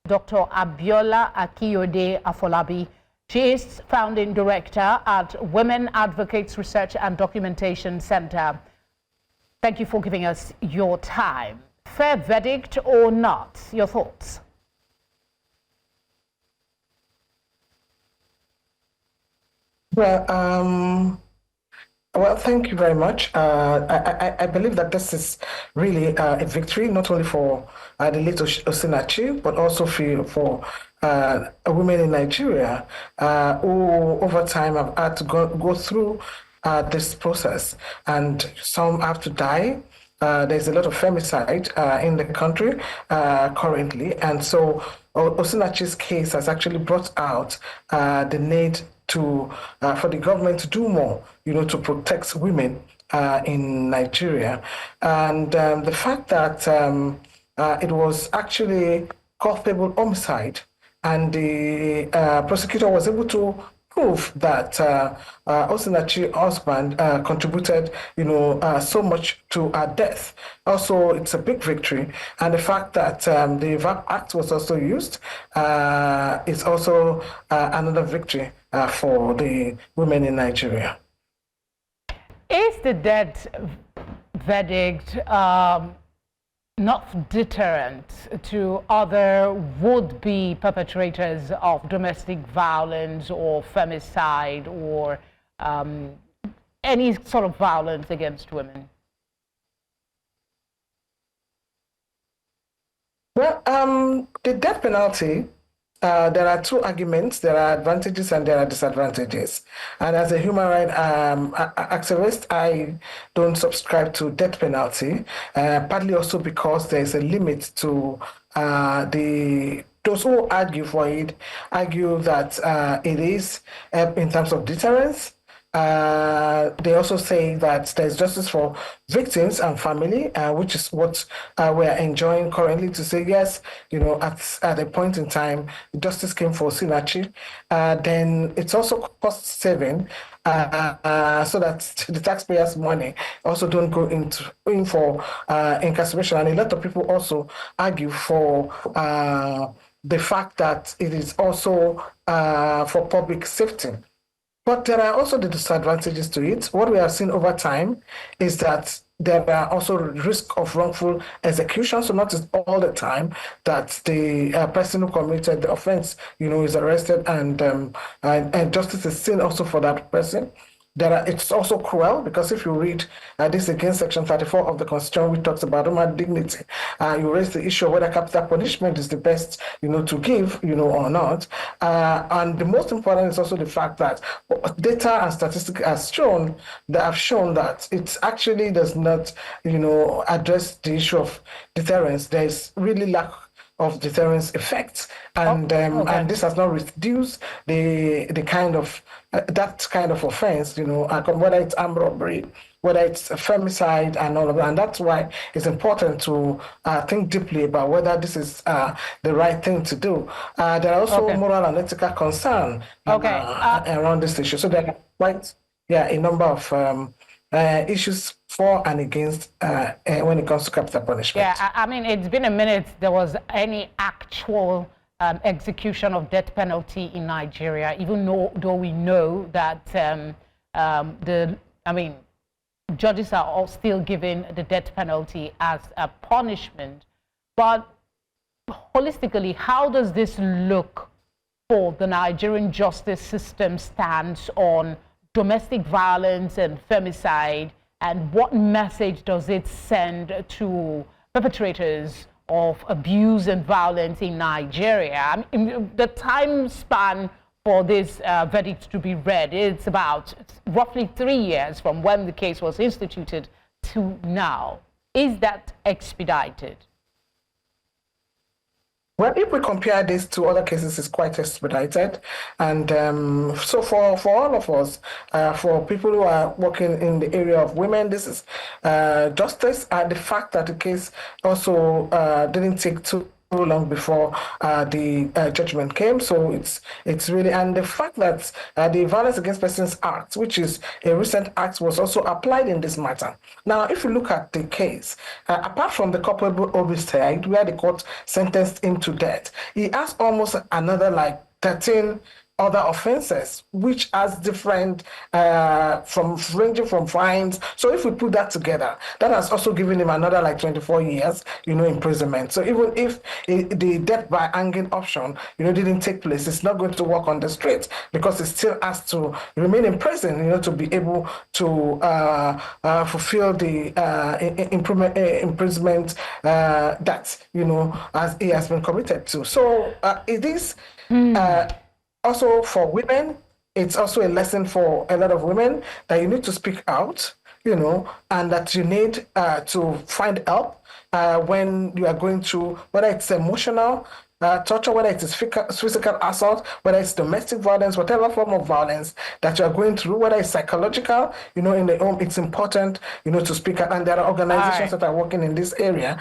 Dr. Abiola Akiyode-Afolabi. She is founding director at Women Advocates Research and Documentation Center. Thank you for giving us your time. Fair verdict or not? Your thoughts? Well, thank you very much. I believe that this is really a victory, not only for the late Osinachi, but also for women in Nigeria who over time have had to go through this process, and some have to die. There's a lot of femicide in the country currently, and so Osinachi's case has actually brought out the need for the government to do more, to protect women in Nigeria. And the fact that it was actually culpable homicide, and the prosecutor was able to prove that Osinachi's husband contributed, so much to her death. Also, it's a big victory, and the fact that the VAP Act was also used is also another victory for the women in Nigeria. Is the death verdict not deterrent to other would-be perpetrators of domestic violence or femicide or any sort of violence against women? Well, the death penalty, there are two arguments. There are advantages and there are disadvantages. And as a human rights activist, I don't subscribe to death penalty, partly also because there's a limit to those who argue for it, argue that it is in terms of deterrence. They also say that there's justice for victims and family, which is what we're enjoying currently, to say, yes, at a point in time, justice came for Osinachi. Then it's also cost saving, so that the taxpayers' money also don't go in for incarceration. And a lot of people also argue for the fact that it is also for public safety. But there are also the disadvantages to it. What we have seen over time is that there are also risk of wrongful execution. So not all the time that the person who committed the offense, is arrested and justice is seen also for that person. It's also cruel, because if you read this against Section 34 of the Constitution, which talks about human dignity, you raise the issue of whether capital punishment is the best, to give, or not. And the most important is also the fact that data and statistics have shown that it actually does not, address the issue of deterrence. There is really lack of deterrence effects, and and this has not reduced the kind of that kind of offense, whether it's armed robbery, whether it's femicide, and all of that. And that's why it's important to think deeply about whether this is the right thing to do. There are also moral and ethical concerns around this issue. So there are quite a number of issues for and against when it comes to capital punishment. Yeah, I mean, it's been a minute there was any actual execution of death penalty in Nigeria, even though we know that judges are all still giving the death penalty as a punishment. But holistically, how does this look for the Nigerian justice system stance on domestic violence and femicide, and what message does it send to perpetrators of abuse and violence in Nigeria? I mean, the time span for this verdict to be read, it's about roughly 3 years from when the case was instituted to now. Is that expedited? Well, if we compare this to other cases, it's quite expedited. And so for all of us, for people who are working in the area of women, this is justice. And the fact that the case also didn't take too long before the judgment came. So it's really, and the fact that the Violence Against Persons Act, which is a recent act, was also applied in this matter. Now, if you look at the case, apart from the culpable homicide, where the court sentenced him to death, he has almost another like 13 other offenses, which has different from ranging from fines. So if we put that together, that has also given him another like 24 years, imprisonment. So even if the death by hanging option, didn't take place, it's not going to work on the street because it still has to remain in prison, to be able to fulfill the imprisonment that as he has been committed to. So it is. Also for women, it's also a lesson for a lot of women that you need to speak out, and that you need to find help when you are going through, whether it's emotional torture, whether it is physical assault, whether it's domestic violence, whatever form of violence that you are going through, whether it's psychological, in the home, it's important, to speak out. And there are organizations that are working in this area.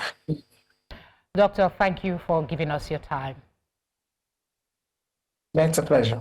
Doctor, thank you for giving us your time. It's a pleasure.